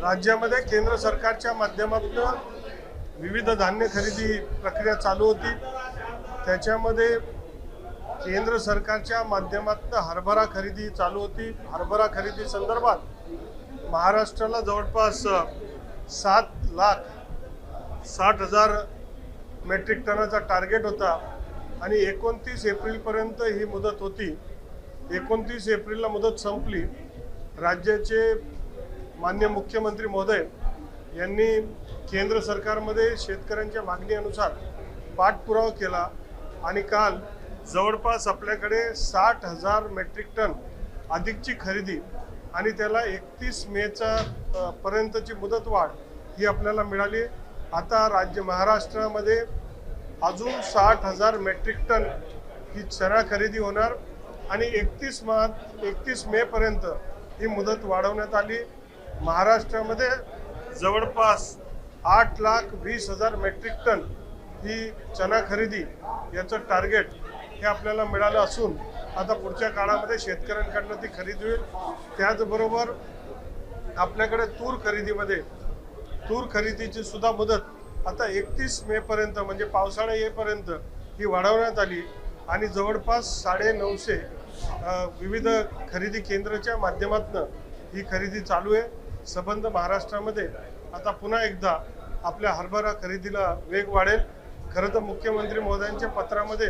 राज्यामध्ये केंद्र सरकारच्या माध्यमातून विविध धान्य खरेदी प्रक्रिया चालू होती। त्याच्यामध्ये केंद्र सरकारच्या माध्यमातून हरभरा खरेदी चालू होती। हरभरा खरेदी संदर्भात महाराष्ट्राला जवळपास 7,60,000 मेट्रिक टनाचा टार्गेट होता आणि 29 एप्रिलपर्यंत ही मुदत होती। 29 एप्रिलला मुदत संपली। राज्याचे माननीय मुख्यमंत्री महोदय यांनी केंद्र सरकारमध्ये शेतकऱ्यांच्या मागणीनुसार पाठपुरावा केला आणि काल जवळपास आपल्याकडे 60,000 मेट्रिक टन अधिकची खरेदी आणि त्याला 31 मेचा पर्यंतची मुदतवाढ ही आपल्याला मिळाली। आता महाराष्ट्रामध्ये अजून 60,000 मेट्रिक टन ही चणा खरेदी होणार आणि 31 मे पर्यंत ही मुदत वाढवण्यात आली। महाराष्ट्रामध्ये जवळपास 8,20,000 मेट्रिक टन ही चणा खरेदी याचं टार्गेट हे आपल्याला मिळालं असून आता पुढच्या काळामध्ये शेतकऱ्यांकडनं ती खरेदी होईल। त्याचबरोबर आपल्याकडे तूर खरेदीची सुद्धा मुदत आता 31 मे पर्यंत म्हणजे पावसाळा येईपर्यंत ही वाढवण्यात आली आणि जवळपास 950 विविध खरेदी केंद्राच्या माध्यमातून ही खरेदी चालू आहे। संबंध महाराष्ट्रामध्ये आता पुन्हा एकदा आपल्या हरभरा खरेदीला वेग वाढेल। खरं तर मुख्यमंत्री महोदयांच्या पत्रामध्ये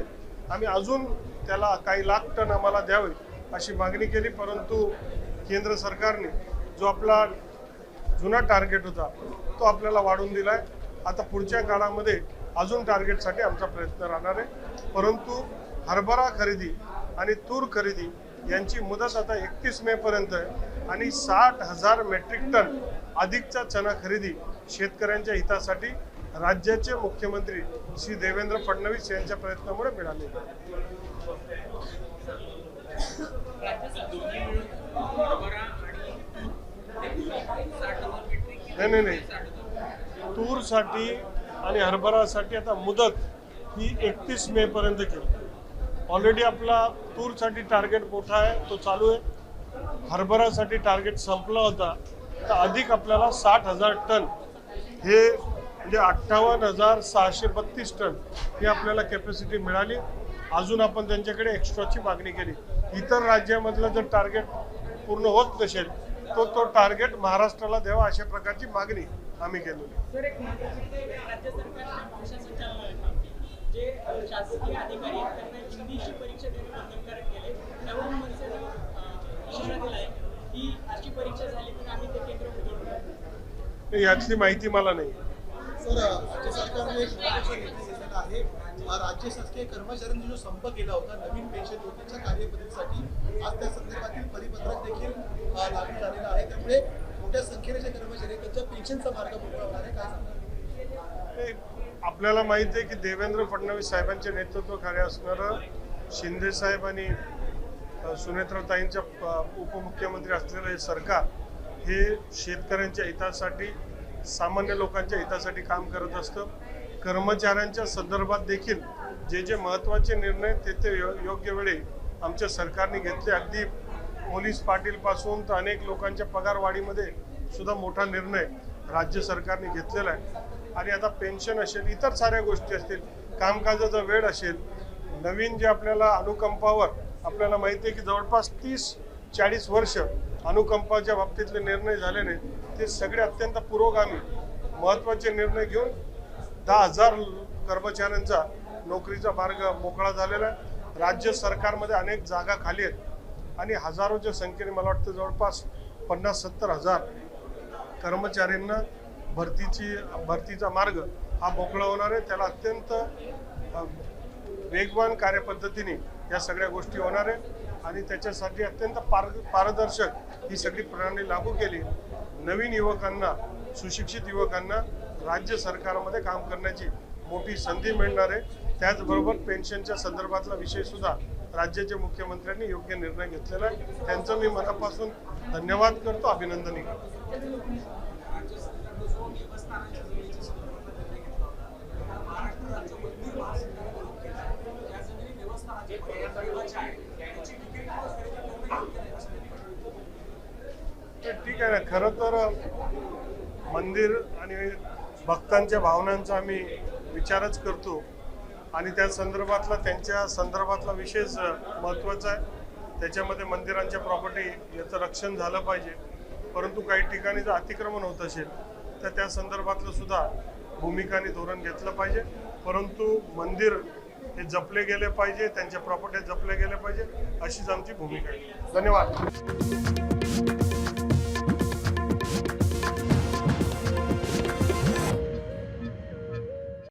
आम्ही अजून त्याला काही लाख टन आम्हाला द्यावे अशी मागणी केली, परंतु केंद्र सरकारने जो आपला जुना टार्गेट होता तो आपल्याला वाढवून दिला आहे। आता पुढच्या काळामध्ये अजून टार्गेटसाठी आमचा प्रयत्न राहणार आहे, परंतु हरभरा खरेदी आणि तूर खरेदी यांची मुदत आता 31 मे पर्यंत आहे आणि 60,000 मेट्रिक टन अधिकचा चणा खरेदी शेतकऱ्यांच्या हितासाठी राज्याचे मुख्यमंत्री श्री देवेंद्र फडणवीस यांच्या प्रयत्नामुळे मिळाले। नाही, तूरसाठी आणि हरभरासाठी आता मुदत ही 31 मे पर्यंत केली। ऑलरेडी आपला तूरसाठी टार्गेट मोठा आहे, तो चालू आहे। हरभरासाठी टार्गेट संपला होता, तर अधिक आपल्याला 60,000 टन हे म्हणजे 58,632 टन ही आपल्याला कॅपॅसिटी मिळाली। अजून आपण त्यांच्याकडे एक्स्ट्राची मागणी केली। इतर राज्यामधलं जर टार्गेट पूर्ण होत नसेल तो टार्गेट महाराष्ट्राला द्यावा अशा प्रकारची मागणी आम्ही केलेली। जे शासकीय अधिकारी आहेत त्यांना हिंदीची परीक्षा देणे बंधनकारक केले। त्यावरून मनसेने इशारा दिलाय की अशी परीक्षा झाली तर आम्ही ते केंद्र उघडू। यातली माहिती मला नाही। सर, राज्य सरकारने एक निर्णय घेतलेला आहे। राज्य शासकीय कर्मचाऱ्यांनी जो संप केला होता नवीन पेन्शन योजनेच्या कार्यपद्धतीसाठी आज त्या संदर्भातील परिपत्रक देखील लागू झालेलं आहे। त्यामुळे मोठ्या संख्येने जे कर्मचारी त्यांच्या पेन्शनचा मार्ग मोकळा होणार आहे, काय सांगणार? आपल्याला माहिती आहे की देवेंद्र फडणवीस साहेबांच्या नेतृत्वाखाली असणारं शिंदे साहेब आणि सुनेत्राताईंच्या उपमुख्यमंत्री असलेलं हे सरकार हे शेतकऱ्यांच्या हितासाठी सामान्य लोकांच्या हितासाठी काम करत असतं। कर्मचाऱ्यांच्या संदर्भात देखील जे महत्त्वाचे निर्णय ते योग्य वेळी आमच्या सरकारने घेतले। अगदी पोलीस पाटीलपासून तर अनेक लोकांच्या पगारवाढीमध्ये सुद्धा मोठा निर्णय राज्य सरकारने घेतलेला आहे आणि आता पेन्शन असेल, इतर साऱ्या गोष्टी असतील, कामकाजाचा वेळ असेल, नवीन जे आपल्याला अनुकंपावर आपल्याला माहिती आहे की जवळपास 30-40 वर्ष अनुकंपाच्या बाबतीतले निर्णय झालेले ते सगळे अत्यंत पुरोगामी महत्त्वाचे निर्णय घेऊन 10,000 कर्मचाऱ्यांचा नोकरीचा मार्ग मोकळा झालेला आहे। राज्य सरकारमध्ये अनेक जागा खाली आहेत आणि हजारोच्या संख्येने मला वाटतं जवळपास 50-70 हजार कर्मचाऱ्यांना भरतीचा मार्ग हा मोकळा होणार आहे। त्याला अत्यंत वेगवान कार्यपद्धतीने या सगळ्या गोष्टी होणार आहे आणि त्याच्यासाठी अत्यंत पारदर्शक ही सगळी प्रणाली लागू केली। नवीन युवकांना, सुशिक्षित युवकांना राज्य सरकारमध्ये काम करण्याची मोठी संधी मिळणार आहे। त्याचबरोबर पेन्शनच्या संदर्भातला विषय सुद्धा राज्याच्या मुख्यमंत्र्यांनी योग्य निर्णय घेतलेला आहे। त्यांचं मी मनापासून धन्यवाद करतो, अभिनंदनही करतो। ठीक आहे ना, खरं तर मंदिर आणि भक्तांच्या भावनांचा आम्ही विचारच करतो आणि त्या संदर्भातला त्यांच्या संदर्भातला विशेष महत्त्वाचा आहे. त्याच्यामध्ये मंदिरांच्या प्रॉपर्टी याचं रक्षण झालं पाहिजे, परंतु काही ठिकाणी जर अतिक्रमण होत असेल तर त्या संदर्भातलं सुद्धा भूमिका आणि धोरण घेतलं पाहिजे. परंतु मंदिर हे जपले गेले पाहिजे, त्यांच्या प्रॉपर्टी जपल्या गेल्या पाहिजे, अशीच आमची भूमिका आहे. धन्यवाद.